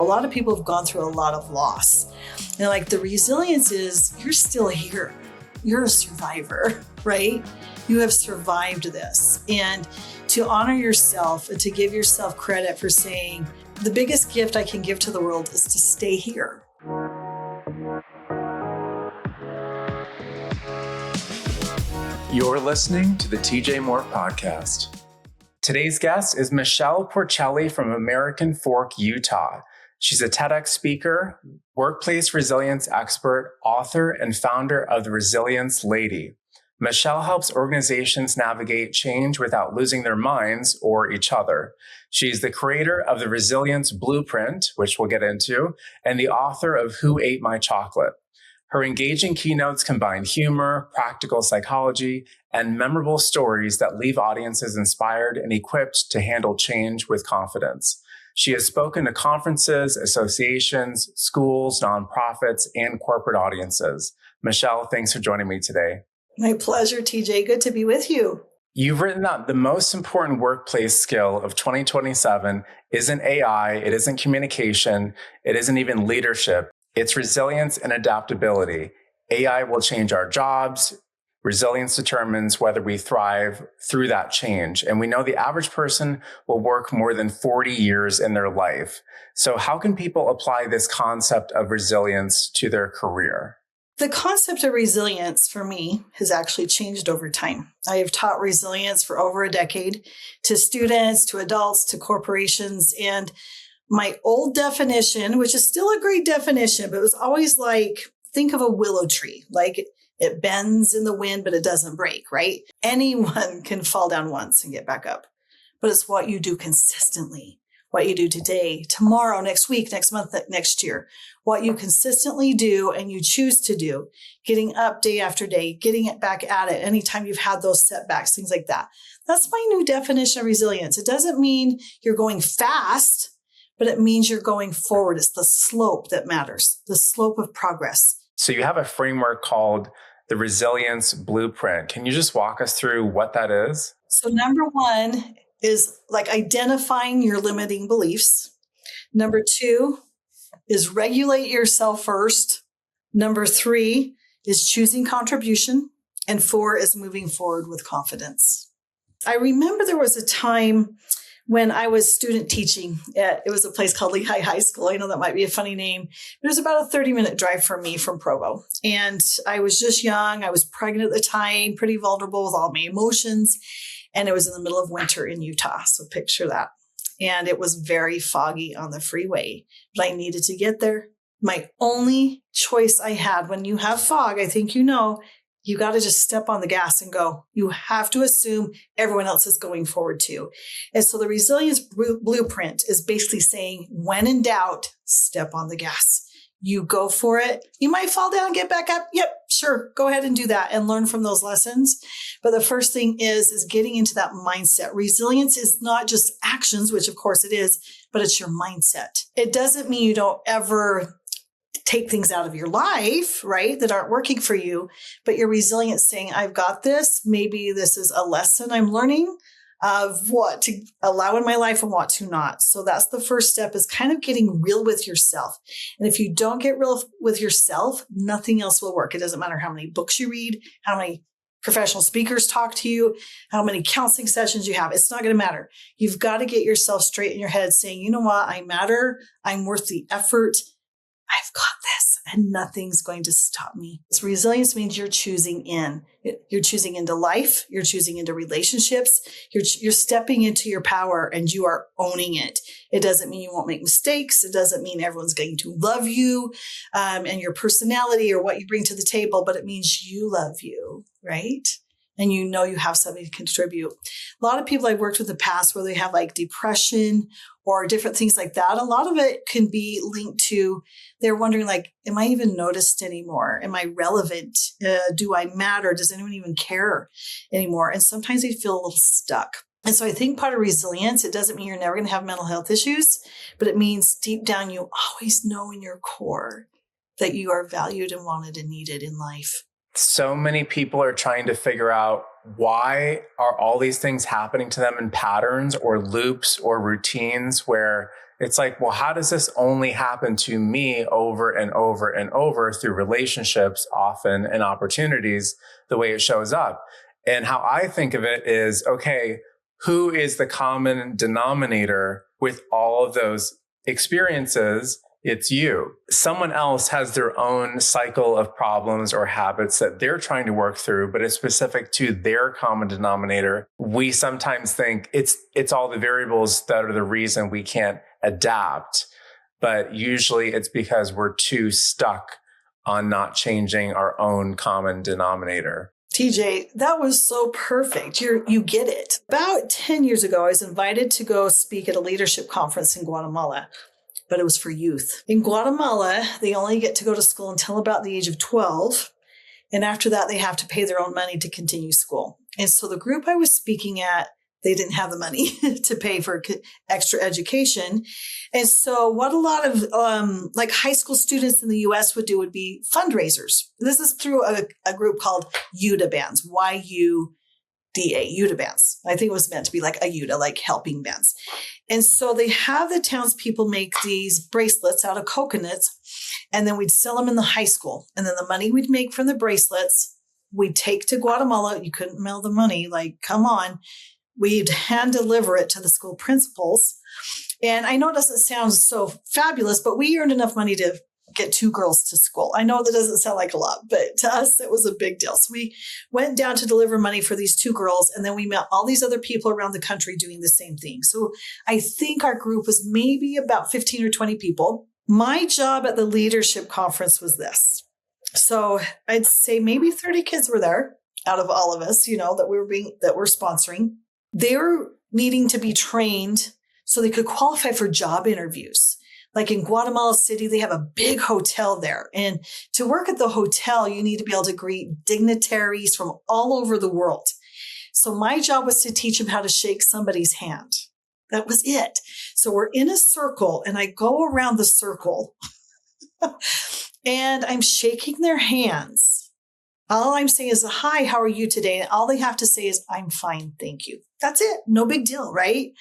A lot of people have gone through a lot of loss. And like the resilience is you're still here. You're a survivor, right? You have survived this. And to honor yourself and to give yourself credit for saying, the biggest gift I can give to the world is to stay here. You're listening to the TJ Moore Podcast. Today's guest is Michelle Porcelli from American Fork, Utah. She's a TEDx speaker, workplace resilience expert, author, and founder of the Resilience Lady. Michelle helps organizations navigate change without losing their minds or each other. She's the creator of the Resilience Blueprint, which we'll get into, and the author of Who Ate My Chocolate? Her engaging keynotes combine humor, practical psychology, and memorable stories that leave audiences inspired and equipped to handle change with confidence. She has spoken to conferences, associations, schools, nonprofits, and corporate audiences. Michelle, thanks for joining me today. My pleasure, TJ. Good to be with you. You've written that the most important workplace skill of 2027 isn't AI, it isn't communication, it isn't even leadership. It's resilience and adaptability. AI will change our jobs. Resilience determines whether we thrive through that change. And we know the average person will work more than 40 years in their life. So how can people apply this concept of resilience to their career? The concept of resilience for me has actually changed over time. I have taught resilience for over a decade to students, to adults, to corporations. And my old definition, which is still a great definition, but it was always like, think of a willow tree, like it bends in the wind, but it doesn't break, right? Anyone can fall down once and get back up, but it's what you do consistently, what you do today, tomorrow, next week, next month, next year, what you consistently do and you choose to do, getting up day after day, getting it back at it anytime you've had those setbacks, things like that. That's my new definition of resilience. It doesn't mean you're going fast, but it means you're going forward. It's the slope that matters, the slope of progress. So you have a framework called the Resilience Blueprint. Can you just walk us through what that is? So number one is like identifying your limiting beliefs. Number two is regulate yourself first. Number three is choosing contribution. And four is moving forward with confidence. I remember there was a time when I was student teaching, it was a place called Lehigh High School. I know that might be a funny name, but it was about a 30-minute drive from me from Provo. And I was just young. I was pregnant at the time, pretty vulnerable with all my emotions. And it was in the middle of winter in Utah. So picture that. And it was very foggy on the freeway, but I needed to get there. My only choice I had when you have fog, I think you know, you got to just step on the gas and go. You have to assume everyone else is going forward too. And so the resilience blueprint is basically saying, when in doubt, step on the gas. You go for it. You might fall down, get back up. Yep, sure. Go ahead and do that and learn from those lessons. But the first thing is getting into that mindset. Resilience is not just actions, which of course it is, but it's your mindset. It doesn't mean you don't ever take things out of your life, right, that aren't working for you, but your resilience saying, I've got this. Maybe this is a lesson I'm learning of what to allow in my life and what to not. So that's the first step, is kind of getting real with yourself. And if you don't get real with yourself, nothing else will work. It doesn't matter how many books you read, how many professional speakers talk to you, how many counseling sessions you have. It's not going to matter. You've got to get yourself straight in your head saying, you know what, I matter. I'm worth the effort. I've got this and nothing's going to stop me. So resilience means you're choosing in. You're choosing into life. You're choosing into relationships. You're stepping into your power and you are owning it. It doesn't mean you won't make mistakes. It doesn't mean everyone's going to love you and your personality or what you bring to the table, but it means you love you, right? And you know you have something to contribute. A lot of people I've worked with in the past where they have like depression or different things like that, a lot of it can be linked to they're wondering like, am I even noticed anymore? Am I relevant? Do I matter? Does anyone even care anymore? And sometimes they feel a little stuck. And so I think part of resilience, it doesn't mean you're never going to have mental health issues, but it means deep down you always know in your core that you are valued and wanted and needed in life. So many people are trying to figure out why are all these things happening to them in patterns or loops or routines where it's like, well, how does this only happen to me over and over and over through relationships, often, and opportunities, the way it shows up? And how I think of it is, okay, who is the common denominator with all of those experiences? It's you. Someone else has their own cycle of problems or habits that they're trying to work through, but it's specific to their common denominator. We sometimes think it's all the variables that are the reason we can't adapt, but usually it's because we're too stuck on not changing our own common denominator. TJ, that was so perfect. You get it. About 10 years ago, I was invited to go speak at a leadership conference in Guatemala, but it was for youth. In Guatemala, they only get to go to school until about the age of 12. And after that, they have to pay their own money to continue school. And so the group I was speaking at, they didn't have the money to pay for extra education. And so what a lot of like high school students in the US would do would be fundraisers. This is through a group called UDA Bands, YUDA, UDA Bands. I think it was meant to be like a UDA, like helping bands. And so they have the townspeople make these bracelets out of coconuts, and then we'd sell them in the high school. And then the money we'd make from the bracelets, we'd take to Guatemala. You couldn't mail the money, like, come on. We'd hand deliver it to the school principals. And I know it doesn't sound so fabulous, but we earned enough money to get 2 girls to school. I know that doesn't sound like a lot, but to us, it was a big deal. So we went down to deliver money for these 2 girls, and then we met all these other people around the country doing the same thing. So I think our group was maybe about 15 or 20 people. My job at the leadership conference was this. So I'd say maybe 30 kids were there out of all of us, that we're sponsoring. They were needing to be trained so they could qualify for job interviews. Like in Guatemala City, they have a big hotel there. And to work at the hotel, you need to be able to greet dignitaries from all over the world. So my job was to teach them how to shake somebody's hand. That was it. So we're in a circle, and I go around the circle and I'm shaking their hands. All I'm saying is, hi, how are you today? And all they have to say is, I'm fine, thank you. That's it. No big deal, right?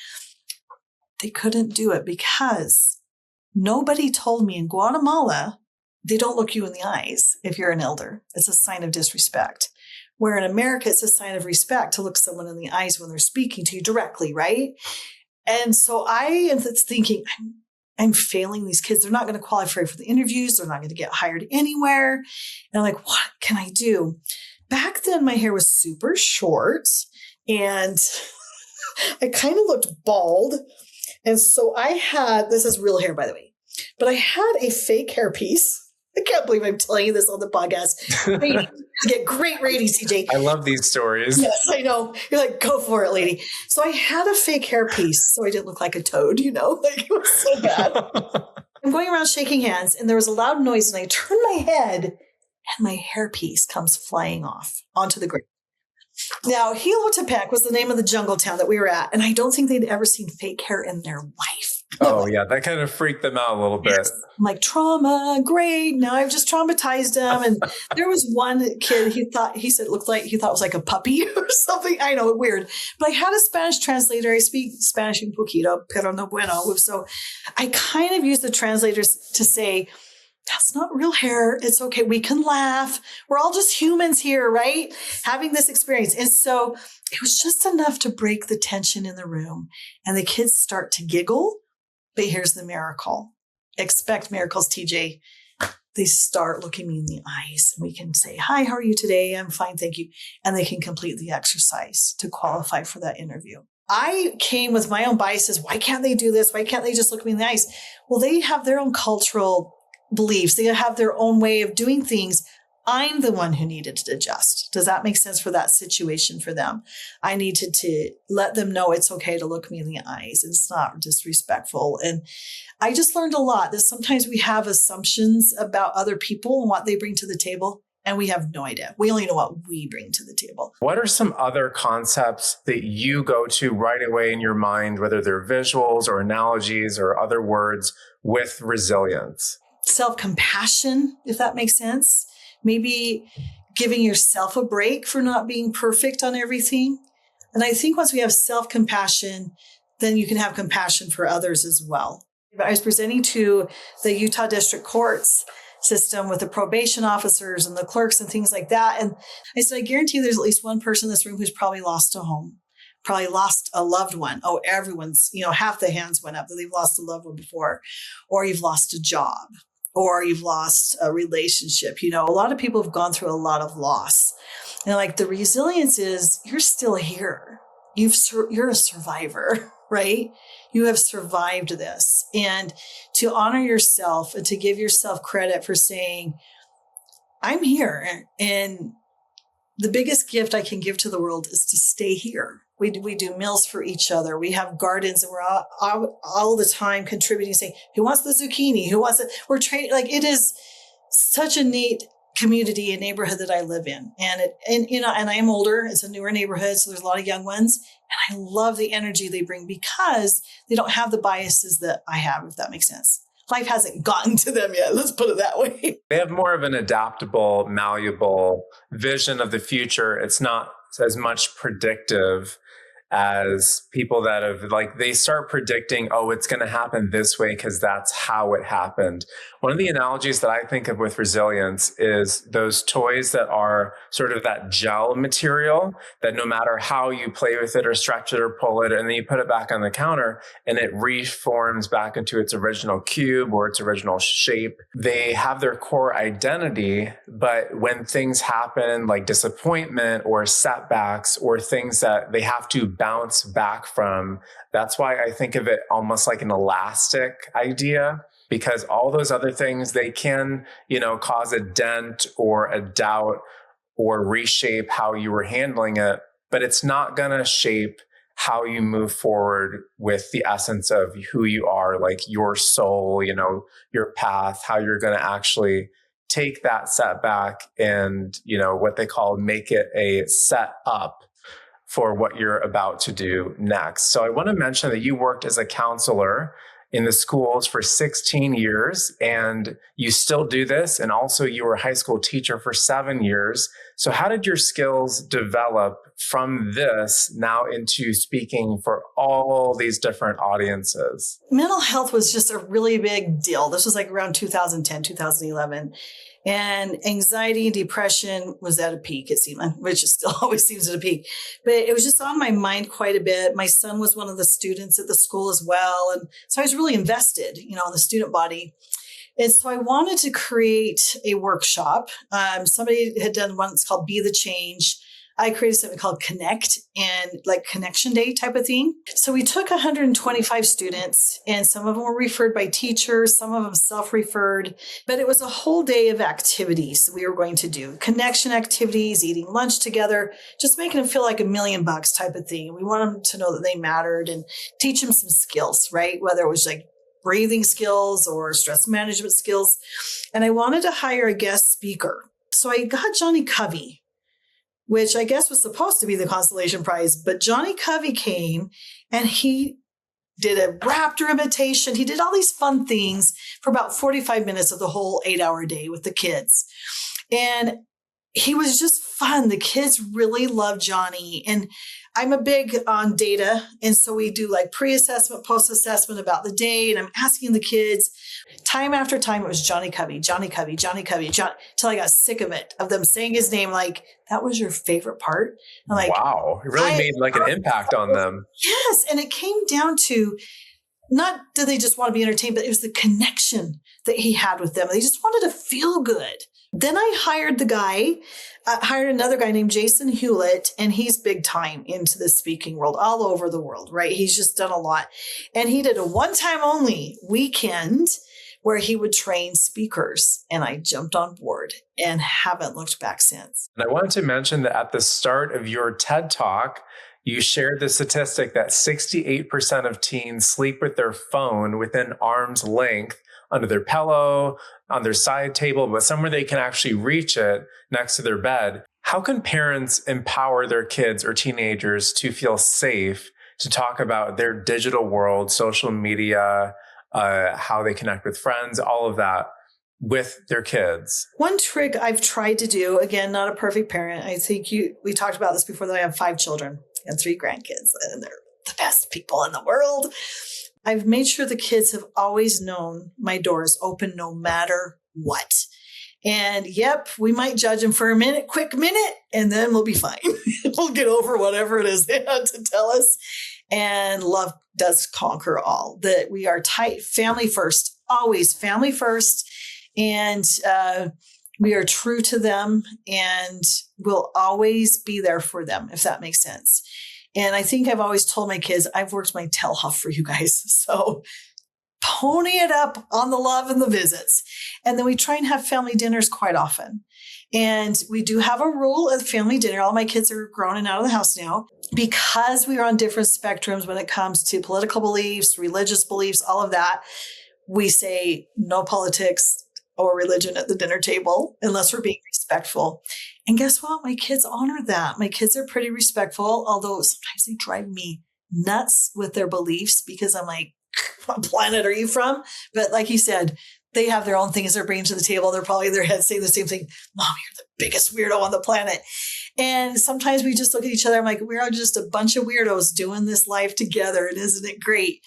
They couldn't do it because nobody told me in Guatemala, they don't look you in the eyes if you're an elder. It's a sign of disrespect. Where in America, it's a sign of respect to look someone in the eyes when they're speaking to you directly, right? And so I am thinking, I'm failing these kids. They're not going to qualify for the interviews. They're not going to get hired anywhere. And I'm like, what can I do? Back then, my hair was super short and I kind of looked bald. And so I had, this is real hair, by the way, but I had a fake hair piece. I can't believe I'm telling you this on the podcast. You get great ratings, CJ. I love these stories. Yes, I know. You're like, go for it, lady. So I had a fake hair piece so I didn't look like a toad, like it was so bad. I'm going around shaking hands and there was a loud noise and I turn my head and my hairpiece comes flying off onto the ground. Now, Hilotepec was the name of the jungle town that we were at, and I don't think they'd ever seen fake hair in their life. Oh, yeah. That kind of freaked them out a little bit. Yes. I'm like, trauma, great. Now I've just traumatized them. And there was one kid, he thought it was like a puppy or something. I know, weird. But I had a Spanish translator. I speak Spanish un poquito, pero no bueno. So I kind of used the translators to say, that's not real hair. It's okay. We can laugh. We're all just humans here, right? Having this experience. And so it was just enough to break the tension in the room. And the kids start to giggle. But here's the miracle. Expect miracles, TJ. They start looking me in the eyes. And we can say, hi, how are you today? I'm fine, thank you. And they can complete the exercise to qualify for that interview. I came with my own biases. Why can't they do this? Why can't they just look me in the eyes? Well, they have their own cultural beliefs. They have their own way of doing things. I'm the one who needed to adjust. Does that make sense for that situation for them? I needed to let them know it's okay to look me in the eyes. It's not disrespectful. And I just learned a lot that sometimes we have assumptions about other people and what they bring to the table, and we have no idea. We only know what we bring to the table. What are some other concepts that you go to right away in your mind, whether they're visuals or analogies or other words, with resilience? Self-compassion, if that makes sense. Maybe giving yourself a break for not being perfect on everything. And I think once we have self-compassion, then you can have compassion for others as well. I was presenting to the Utah District Courts system with the probation officers and the clerks and things like that. And I said, I guarantee there's at least one person in this room who's probably lost a home, probably lost a loved one. Oh, everyone's, half the hands went up that they've lost a loved one before, or you've lost a job, or you've lost a relationship. A lot of people have gone through a lot of loss. And like the resilience is you're still here. You're a survivor, right? You have survived this. And to honor yourself and to give yourself credit for saying, I'm here. And the biggest gift I can give to the world is to stay here. We do meals for each other. We have gardens, and we're all the time contributing, saying, who wants the zucchini? Who wants it? We're training. Like, it is such a neat community and neighborhood that I live in. And I am older. It's a newer neighborhood. So there's a lot of young ones. And I love the energy they bring because they don't have the biases that I have, if that makes sense. Life hasn't gotten to them yet. Let's put it that way. They have more of an adaptable, malleable vision of the future. It's not as much predictive as people that have, they start predicting, oh, it's going to happen this way because that's how it happened. One of the analogies that I think of with resilience is those toys that are sort of that gel material that no matter how you play with it or stretch it or pull it, and then you put it back on the counter and it reforms back into its original cube or its original shape. They have their core identity, but when things happen like disappointment or setbacks or things that they have to bounce back from, that's why I think of it almost like an elastic idea, because all those other things, they can, cause a dent or a doubt or reshape how you were handling it, but it's not going to shape how you move forward with the essence of who you are, like your soul, your path, how you're going to actually take that setback and, what they call make it a set up for what you're about to do next. So I want to mention that you worked as a counselor in the schools for 16 years, and you still do this. And also you were a high school teacher for 7 years. So how did your skills develop from this now into speaking for all these different audiences? Mental health was just a really big deal. This was like around 2010, 2011. And anxiety and depression was at a peak, it seemed, which it still always seems at a peak. But it was just on my mind quite a bit. My son was one of the students at the school as well. And so I was really invested, in the student body. And so I wanted to create a workshop. Somebody had done one that's called Be the Change. I created something called Connect, and like Connection Day type of thing. So we took 125 students, and some of them were referred by teachers, some of them self-referred, but it was a whole day of activities we were going to do. Connection activities, eating lunch together, just making them feel like $1 million type of thing. We wanted them to know that they mattered and teach them some skills, right? Whether it was like breathing skills or stress management skills. And I wanted to hire a guest speaker. So I got Johnny Covey, which I guess was supposed to be the consolation prize. But Johnny Covey came and he did a raptor imitation. He did all these fun things for about 45 minutes of the whole 8-hour day with the kids. And he was just fun. The kids really loved Johnny. And I'm a big on data. And so we do like pre-assessment, post-assessment about the day. And I'm asking the kids time after time, it was Johnny Covey, Johnny Covey, Johnny Covey, till I got sick of it, of them saying his name. Like, that was your favorite part? I'm like, wow, it really made like an impact on them. Yes. And it came down to not did they just want to be entertained, but it was the connection that he had with them. They just wanted to feel good. Then I hired another guy named Jason Hewlett, and he's big time into the speaking world, all over the world, right? He's just done a lot. And he did a one-time only weekend where he would train speakers. And I jumped on board and haven't looked back since. And I wanted to mention that at the start of your TED Talk, you shared the statistic that 68% of teens sleep with their phone within arm's length under their pillow, on their side table, but somewhere they can actually reach it next to their bed. How can parents empower their kids or teenagers to feel safe to talk about their digital world, social media, how they connect with friends, all of that with their kids? One trick I've tried to do, again, not a perfect parent. I think we talked about this before, that I have 5 children and 3 grandkids, and they're the best people in the world. I've made sure the kids have always known my door is open no matter what. And yep, we might judge them for a quick minute, and then we'll be fine. We'll get over whatever it is they had to tell us. And love does conquer all. That we are tight, family first, always family first. And we are true to them, and we'll always be there for them, if that makes sense. And I think I've always told my kids, I've worked my tail off for you guys. So pony it up on the love and the visits. And then we try and have family dinners quite often. And we do have a rule at family dinner. All my kids are grown and out of the house now. Because we are on different spectrums when it comes to political beliefs, religious beliefs, all of that, we say no politics or religion at the dinner table unless we're being respectful. And guess what? My kids honor that. My kids are pretty respectful, although sometimes they drive me nuts with their beliefs because I'm like, what planet are you from? But like you said, they have their own things they're bringing to the table. They're probably in their head saying the same thing. Mom, you're the biggest weirdo on the planet. And sometimes we just look at each other. I'm like, we're just a bunch of weirdos doing this life together. And isn't it great?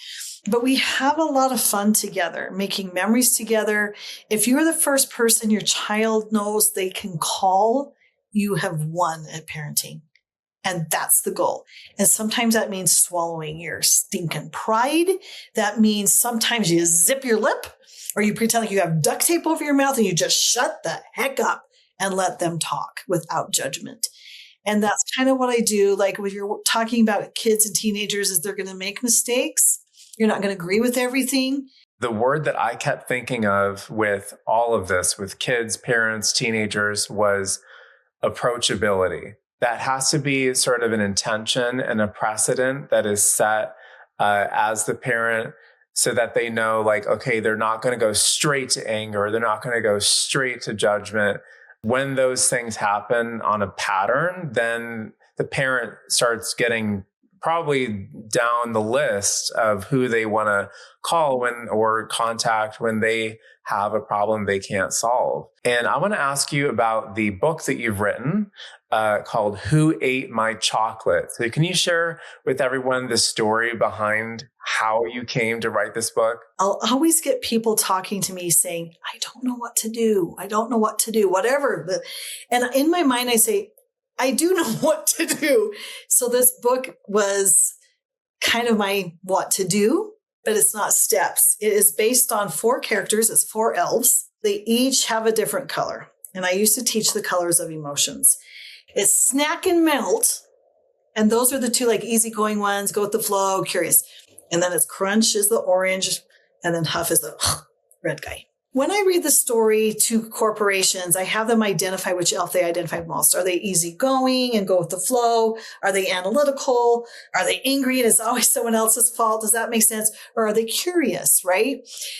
But we have a lot of fun together, making memories together. If you're the first person your child knows they can call, you have won at parenting. And that's the goal. And sometimes that means swallowing your stinking pride. That means sometimes you zip your lip or you pretend like you have duct tape over your mouth and you just shut the heck up and let them talk without judgment. And that's kind of what I do. Like when you're talking about kids and teenagers, is they're going to make mistakes. You're not going to agree with everything. The word that I kept thinking of with all of this, with kids, parents, teenagers, was approachability. That has to be sort of an intention and a precedent that is set as the parent so that they know, like, okay, they're not going to go straight to anger. They're not going to go straight to judgment. When those things happen on a pattern, then the parent starts getting probably down the list of who they want to call when or contact when they have a problem they can't solve. And I want to ask you about the book that you've written called Who Ate My Chocolate? So can you share with everyone the story behind how you came to write this book? I'll always get people talking to me saying, I don't know what to do. I don't know what to do, whatever. And in my mind, I say, I do know what to do. So this book was kind of my what to do, but it's not steps. It is based on 4 characters. It's 4 elves. They each have a different color. And I used to teach the colors of emotions. It's snack and melt. And those are the 2 like easygoing ones, go with the flow, curious. And then it's crunch is the orange. And then huff is the red guy. When I read the story to corporations, I have them identify which elf they identify most. Are they easygoing and go with the flow? Are they analytical? Are they angry and it's always someone else's fault? Does that make sense? Or are they curious, right?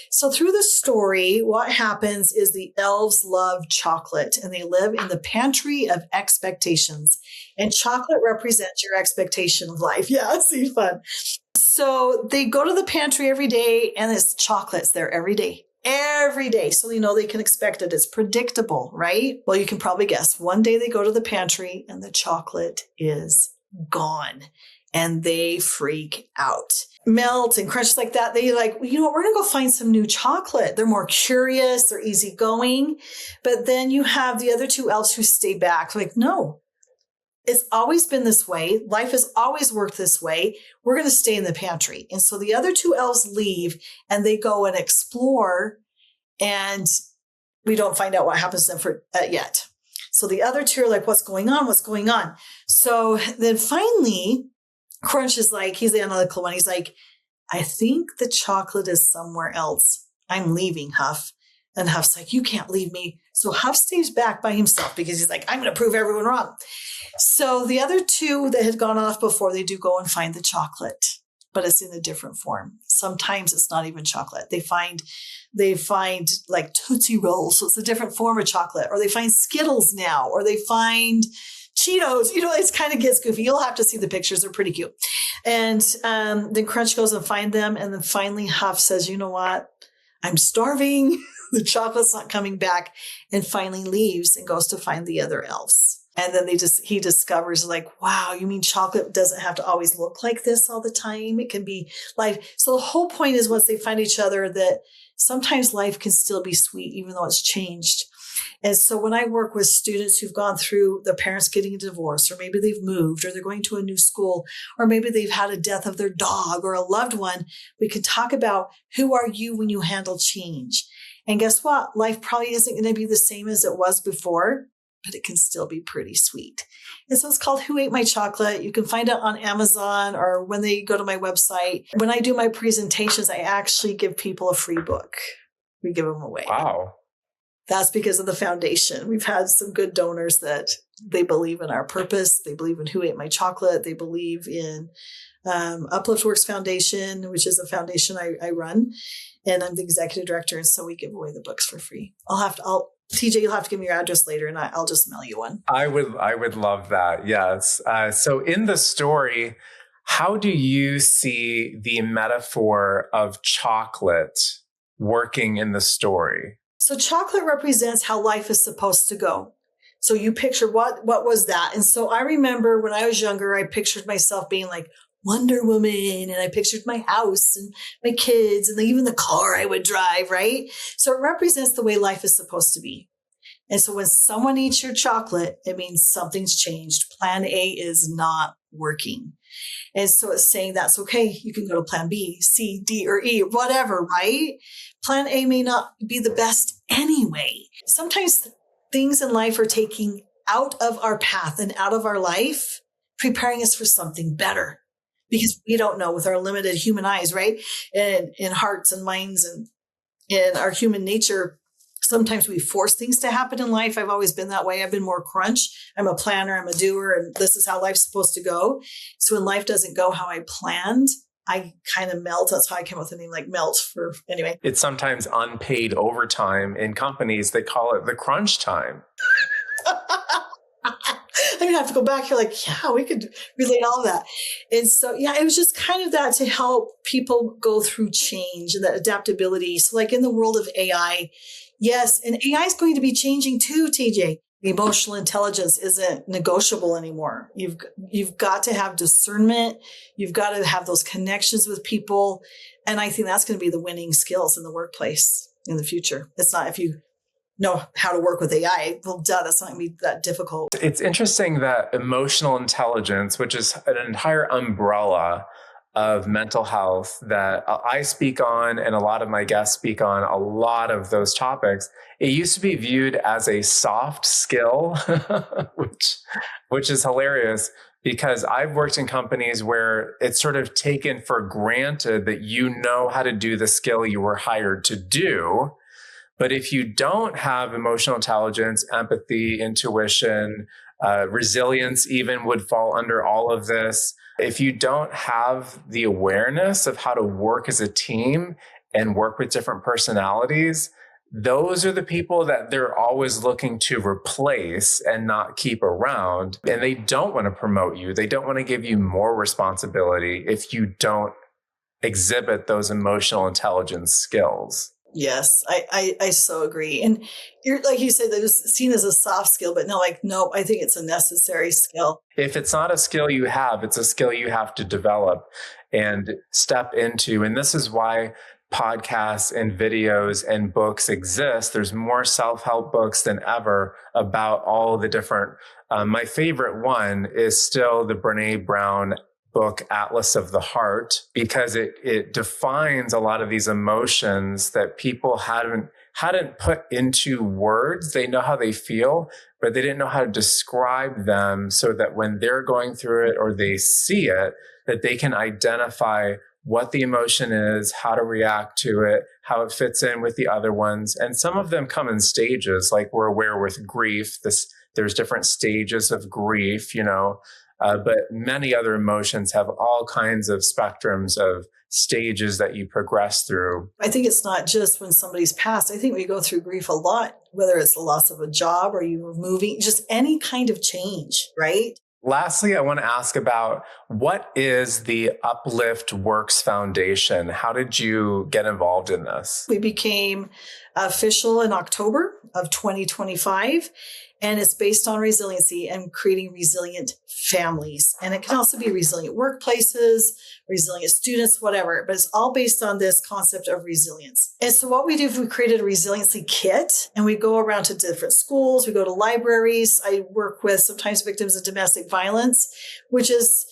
So through the story, what happens is the elves love chocolate and they live in the pantry of expectations. And chocolate represents your expectation of life. Yeah, see, fun. So they go to the pantry every day and it's chocolates there every day. Every day. So they know they can expect it. It's predictable, right? Well, you can probably guess. One day they go to the pantry and the chocolate is gone and they freak out. Melt and crunch like that. They like, you know what? We're going to go find some new chocolate. They're more curious. They're easygoing. But then you have the other 2 elves who stay back. Like, no, it's always been this way. Life has always worked this way. We're going to stay in the pantry. And so the other 2 elves leave and they go and explore and we don't find out what happens to them for yet. So the other 2 are like, what's going on? What's going on? So then finally, Crunch is like, he's the analytical one. He's like, I think the chocolate is somewhere else. I'm leaving, Huff. And Huff's like, you can't leave me. So Huff stays back by himself because he's like, I'm going to prove everyone wrong. So the other 2 that had gone off before, they do go and find the chocolate, but it's in a different form. Sometimes it's not even chocolate. They find like Tootsie Rolls. So it's a different form of chocolate, or they find Skittles now, or they find Cheetos. You know, it kind of gets goofy. You'll have to see the pictures. They're pretty cute. And then Crunch goes and find them. And then finally Huff says, you know what? I'm starving. The chocolate's not coming back, and finally leaves and goes to find the other elves. And then he discovers like, wow, you mean chocolate doesn't have to always look like this all the time. It can be life. So the whole point is once they find each other that sometimes life can still be sweet, even though it's changed. And so when I work with students who've gone through their parents getting a divorce, or maybe they've moved, or they're going to a new school, or maybe they've had a death of their dog or a loved one, we can talk about who are you when you handle change. And guess what? Life probably isn't going to be the same as it was before, but it can still be pretty sweet. And so it's called Who Ate My Chocolate? You can find it on Amazon or when they go to my website. When I do my presentations, I actually give people a free book. We give them away. Wow. That's because of the foundation. We've had some good donors that they believe in our purpose. They believe in Who Ate My Chocolate. They believe in Uplift Works Foundation, which is a foundation I run. And I'm the executive director. And so we give away the books for free. TJ, you'll have to give me your address later and I'll just mail you one. I would love that. Yes. So in the story, how do you see the metaphor of chocolate working in the story? So chocolate represents how life is supposed to go. So you picture what was that? And so I remember when I was younger, I pictured myself being like Wonder Woman, and I pictured my house and my kids and even the car I would drive, right? So it represents the way life is supposed to be. And so when someone eats your chocolate, it means something's changed. Plan A is not working. And so it's saying that's okay. You can go to plan B, C, D, or E, whatever, right? Plan A may not be the best anyway. Sometimes things in life are taking out of our path and out of our life, preparing us for something better. Because we don't know with our limited human eyes, right? And in hearts and minds and in our human nature, sometimes we force things to happen in life. I've always been that way. I've been more crunch. I'm a planner. I'm a doer. And this is how life's supposed to go. So when life doesn't go how I planned, I kind of melt. That's how I came up with the name like melt for anyway. It's sometimes unpaid overtime in companies. They call it the crunch time. I'm going to have to go back here like, yeah, we could relate all of that. And so, yeah, it was just kind of that to help people go through change and that adaptability. So like in the world of AI, yes, and AI is going to be changing too, TJ. Emotional intelligence isn't negotiable anymore. You've got to have discernment. You've got to have those connections with people. And I think that's going to be the winning skills in the workplace in the future. It's not if you know how to work with AI. Well, that's not going to be that difficult. It's interesting that emotional intelligence, which is an entire umbrella of mental health that I speak on and a lot of my guests speak on, a lot of those topics, it used to be viewed as a soft skill, which is hilarious because I've worked in companies where it's sort of taken for granted that you know how to do the skill you were hired to do. But if you don't have emotional intelligence, empathy, intuition, resilience even would fall under all of this. If you don't have the awareness of how to work as a team and work with different personalities, those are the people that they're always looking to replace and not keep around. And they don't want to promote you. They don't want to give you more responsibility if you don't exhibit those emotional intelligence skills. Yes, I so agree. And you're like you said, that was seen as a soft skill, but no, I think it's a necessary skill. If it's not a skill you have, it's a skill you have to develop and step into. And this is why podcasts and videos and books exist. There's more self-help books than ever about all the different. My favorite one is still the Brené Brown book, Atlas of the Heart, because it defines a lot of these emotions that people hadn't put into words. They know how they feel, but they didn't know how to describe them so that when they're going through it or they see it, that they can identify what the emotion is, how to react to it, how it fits in with the other ones. And some of them come in stages, like we're aware with grief. There's different stages of grief, but many other emotions have all kinds of spectrums of stages that you progress through. I think it's not just when somebody's passed. I think we go through grief a lot, whether it's the loss of a job or you were moving, just any kind of change, right? Lastly, I want to ask about what is the Uplift Works Foundation? How did you get involved in this? We became official in October of 2025. And it's based on resiliency and creating resilient families. And it can also be resilient workplaces, resilient students, whatever, but it's all based on this concept of resilience. And so what we do is we created a resiliency kit, and we go around to different schools. We go to libraries. I work with sometimes victims of domestic violence, which is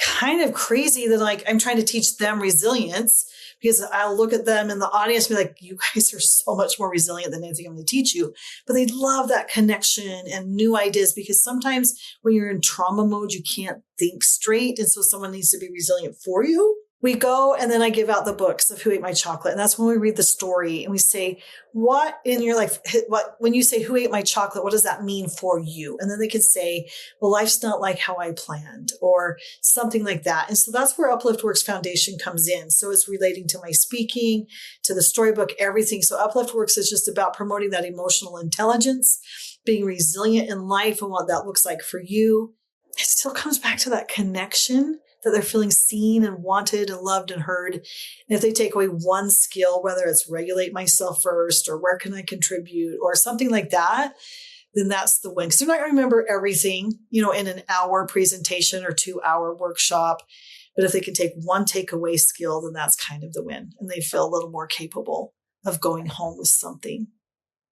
kind of crazy that I'm trying to teach them resilience, because I'll look at them in the audience and be like, you guys are so much more resilient than anything I'm going to teach you. But they love that connection and new ideas, because sometimes when you're in trauma mode, you can't think straight. And so someone needs to be resilient for you. We go, and then I give out the books of Who Ate My Chocolate. And that's when we read the story and we say, what in your life, when you say Who Ate My Chocolate, what does that mean for you? And then they can say, well, life's not like how I planned, or something like that. And so that's where Uplift Works Foundation comes in. So it's relating to my speaking, to the storybook, everything. So Uplift Works is just about promoting that emotional intelligence, being resilient in life, and what that looks like for you. It still comes back to that connection, that they're feeling seen and wanted and loved and heard. And if they take away one skill, whether it's regulate myself first, or where can I contribute, or something like that, then that's the win. Because they're not going to remember everything, in an hour presentation or 2-hour workshop. But if they can take one takeaway skill, then that's kind of the win. And they feel a little more capable of going home with something.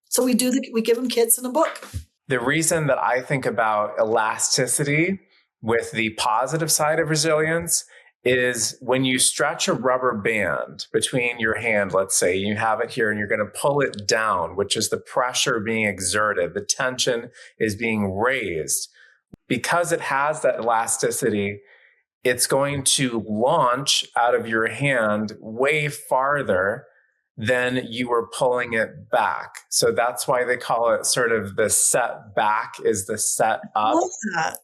So we give them kits and a book. The reason that I think about elasticity with the positive side of resilience is when you stretch a rubber band between your hand, let's say you have it here and you're going to pull it down, which is the pressure being exerted, the tension is being raised. Because it has that elasticity, it's going to launch out of your hand way farther than you were pulling it back. So that's why they call it sort of the set back is the set up. I love that.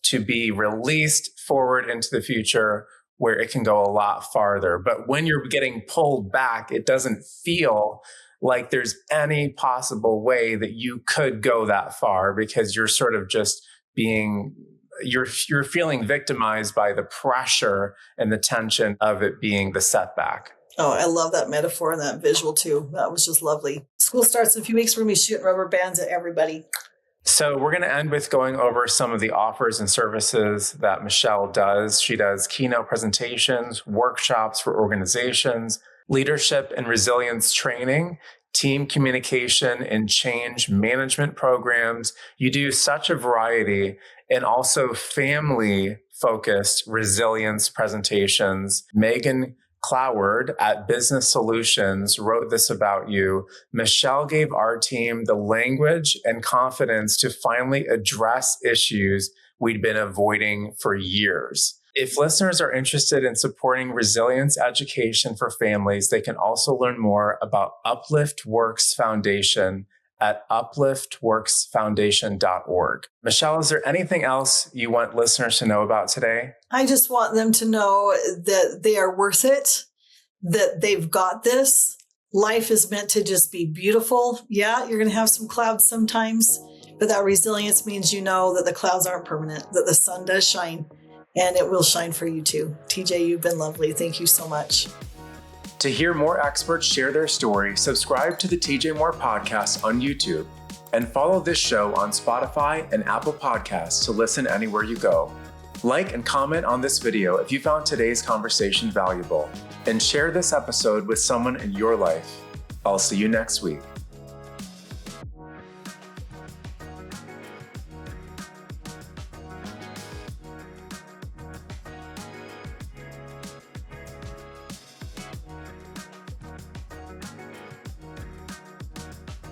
To be released forward into the future, where it can go a lot farther. But when you're getting pulled back, it doesn't feel like there's any possible way that you could go that far, because you're sort of just you're feeling victimized by the pressure and the tension of it being the setback. Oh, I love that metaphor and that visual too. That was just lovely. School starts in a few weeks. We're going to be shooting rubber bands at everybody. So we're going to end with going over some of the offers and services that Michelle does. She does keynote presentations, workshops for organizations, leadership and resilience training, team communication and change management programs. You do such a variety, and also family-focused resilience presentations. Megan Cloward at Business Solutions wrote this about you. Michelle gave our team the language and confidence to finally address issues we'd been avoiding for years. If listeners are interested in supporting resilience education for families, they can also learn more about Uplift Works Foundation at upliftworksfoundation.org. Michelle, is there anything else you want listeners to know about today? I just want them to know that they are worth it, that they've got this. Life is meant to just be beautiful. Yeah, you're going to have some clouds sometimes, but that resilience means that the clouds aren't permanent, that the sun does shine, and it will shine for you too. TJ, you've been lovely. Thank you so much. To hear more experts share their story, subscribe to the TJ Moore podcast on YouTube and follow this show on Spotify and Apple Podcasts to listen anywhere you go. Like and comment on this video if you found today's conversation valuable, and share this episode with someone in your life. I'll see you next week.